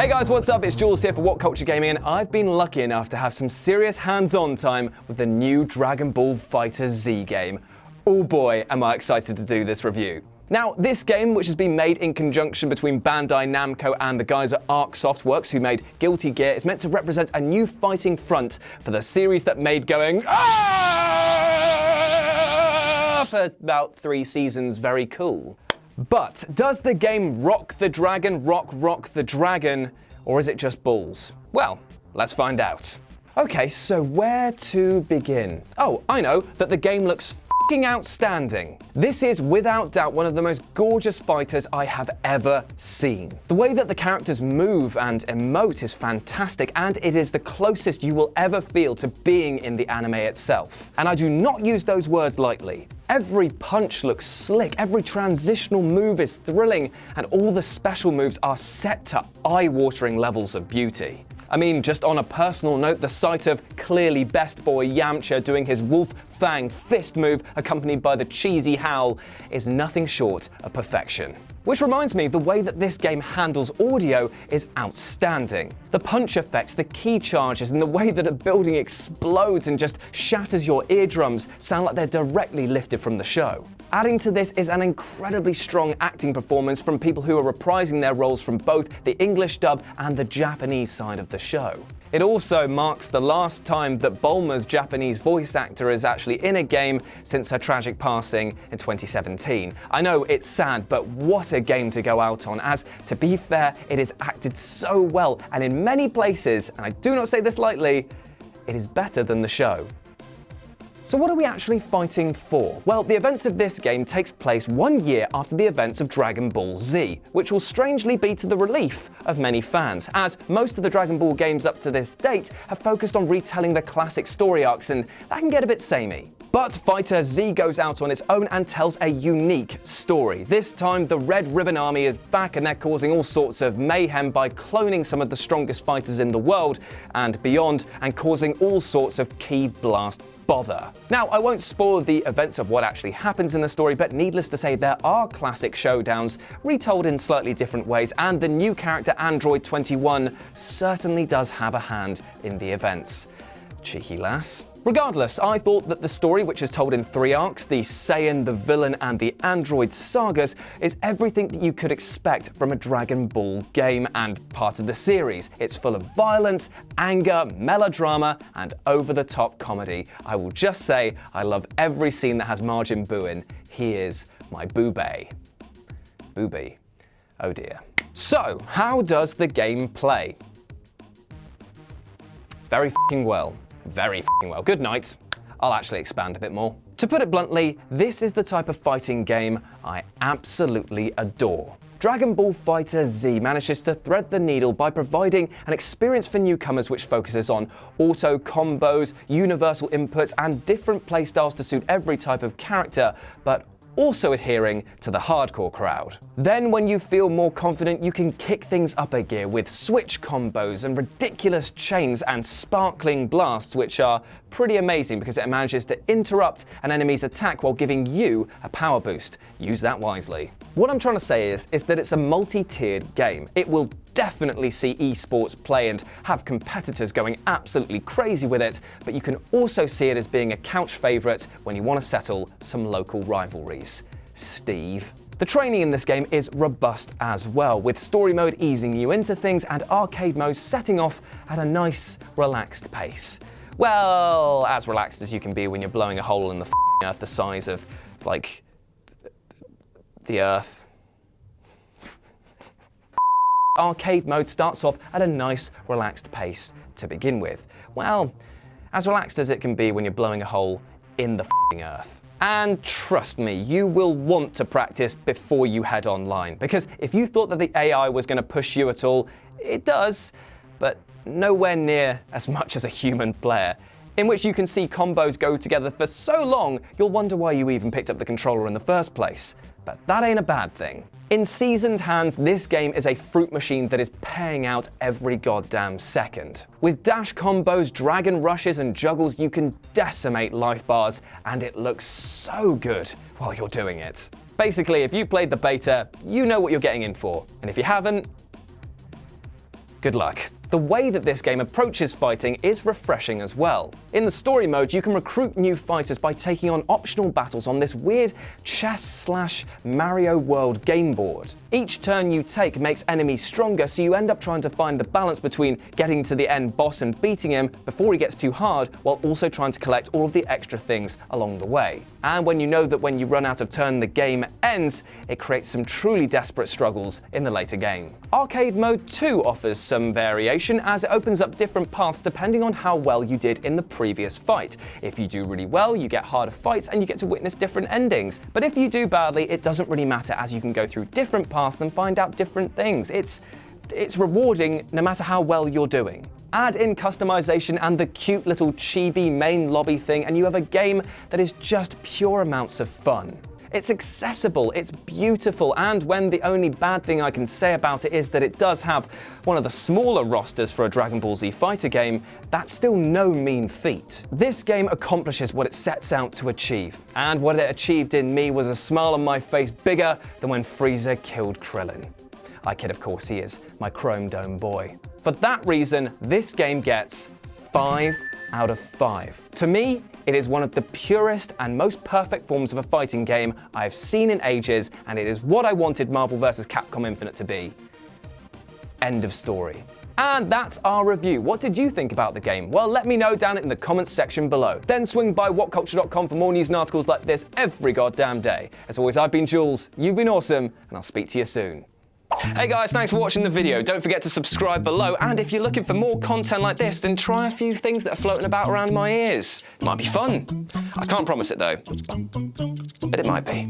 Hey guys, what's up? It's Jules here for What Culture Gaming, and I've been lucky enough to have some serious hands-on time with the new Dragon Ball FighterZ game. Oh boy, am I excited to do this review. Now, this game, which has been made in conjunction between Bandai Namco and the guys at Arc Softworks who made Guilty Gear, is meant to represent a new fighting front for the series that made going for about 3 seasons very cool. But does the game rock the dragon, rock the dragon, or is it just balls? Well, let's find out. Okay, so where to begin? Oh, I know that the game looks f***ing outstanding. This is without doubt one of the most gorgeous fighters I have ever seen. The way that the characters move and emote is fantastic, and it is the closest you will ever feel to being in the anime itself. And I do not use those words lightly. Every punch looks slick, every transitional move is thrilling, and all the special moves are set to eye-watering levels of beauty. I mean, just on a personal note, the sight of clearly best boy Yamcha doing his Wolf Fang fist move accompanied by the cheesy howl is nothing short of perfection. Which reminds me, the way that this game handles audio is outstanding. The punch effects, the key charges, and the way that a building explodes and just shatters your eardrums sound like they're directly lifted from the show. Adding to this is an incredibly strong acting performance from people who are reprising their roles from both the English dub and the Japanese side of the show. It also marks the last time that Bulma's Japanese voice actor is actually in a game since her tragic passing in 2017. I know it's sad, but what a game to go out on, as, to be fair, it is acted so well, and in many places, and I do not say this lightly, it is better than the show. So what are we actually fighting for? Well, the events of this game takes place 1 year after the events of Dragon Ball Z, which will strangely be to the relief of many fans, as most of the Dragon Ball games up to this date have focused on retelling the classic story arcs, and that can get a bit samey. But FighterZ goes out on its own and tells a unique story. This time, the Red Ribbon Army is back, and they're causing all sorts of mayhem by cloning some of the strongest fighters in the world and beyond, and causing all sorts of key blast bother. Now, I won't spoil the events of what actually happens in the story, but needless to say, there are classic showdowns retold in slightly different ways, and the new character Android 21 certainly does have a hand in the events. Cheeky lass. Regardless, I thought that the story, which is told in 3 arcs, the Saiyan, the Villain, and the Android sagas, is everything that you could expect from a Dragon Ball game and part of the series. It's full of violence, anger, melodrama, and over-the-top comedy. I will just say, I love every scene that has Majin Buu in. He is my boobay. Boobie. Oh dear. So, how does the game play? Very f***ing well. Very f***ing well. Good night. I'll actually expand a bit more. To put it bluntly, this is the type of fighting game I absolutely adore. Dragon Ball FighterZ manages to thread the needle by providing an experience for newcomers which focuses on auto combos, universal inputs, and different playstyles to suit every type of character, but also adhering to the hardcore crowd. Then when you feel more confident, you can kick things up a gear with switch combos and ridiculous chains and sparkling blasts, which are pretty amazing because it manages to interrupt an enemy's attack while giving you a power boost. Use that wisely. What I'm trying to say is that it's a multi-tiered game. It will definitely see esports play and have competitors going absolutely crazy with it, but you can also see it as being a couch favorite when you want to settle some local rivalries. Steve. The training in this game is robust as well, with story mode easing you into things and arcade mode setting off at a nice, relaxed pace. Well, as relaxed as you can be when you're blowing a hole in the earth the size of, like, the Earth. Arcade mode starts off at a nice, relaxed pace to begin with. Well, as relaxed as it can be when you're blowing a hole in the Earth. And trust me, you will want to practice before you head online, because if you thought that the AI was going to push you at all, it does, but nowhere near as much as a human player, in which you can see combos go together for so long, you'll wonder why you even picked up the controller in the first place. But that ain't a bad thing. In seasoned hands, this game is a fruit machine that is paying out every goddamn second. With dash combos, dragon rushes, and juggles, you can decimate life bars, and it looks so good while you're doing it. Basically, if you played the beta, you know what you're getting in for. And if you haven't, Good luck. The way that this game approaches fighting is refreshing as well. In the story mode, you can recruit new fighters by taking on optional battles on this weird chess/Mario World game board. Each turn you take makes enemies stronger, so you end up trying to find the balance between getting to the end boss and beating him before he gets too hard, while also trying to collect all of the extra things along the way. And when you know that when you run out of turn the game ends, it creates some truly desperate struggles in the later game. Arcade mode 2 offers some variation, as it opens up different paths depending on how well you did in the previous fight. If you do really well, you get harder fights and you get to witness different endings. But if you do badly, it doesn't really matter, as you can go through different paths and find out different things. It's rewarding no matter how well you're doing. Add in customization and the cute little chibi main lobby thing, and you have a game that is just pure amounts of fun. It's accessible, it's beautiful, and when the only bad thing I can say about it is that it does have one of the smaller rosters for a Dragon Ball Z fighter game, that's still no mean feat. This game accomplishes what it sets out to achieve, and what it achieved in me was a smile on my face bigger than when Frieza killed Krillin. I kid, of course, he is my Chrome Dome boy. For that reason, this game gets 5 out of 5. To me, it is one of the purest and most perfect forms of a fighting game I have seen in ages, and it is what I wanted Marvel vs. Capcom Infinite to be. End of story. And that's our review. What did you think about the game? Well, let me know down in the comments section below. Then swing by whatculture.com for more news and articles like this every goddamn day. As always, I've been Jules, you've been awesome, and I'll speak to you soon. Hey guys, thanks for watching the video. Don't forget to subscribe below, and if you're looking for more content like this, then try a few things that are floating about around my ears. It might be fun. I can't promise it though, but it might be.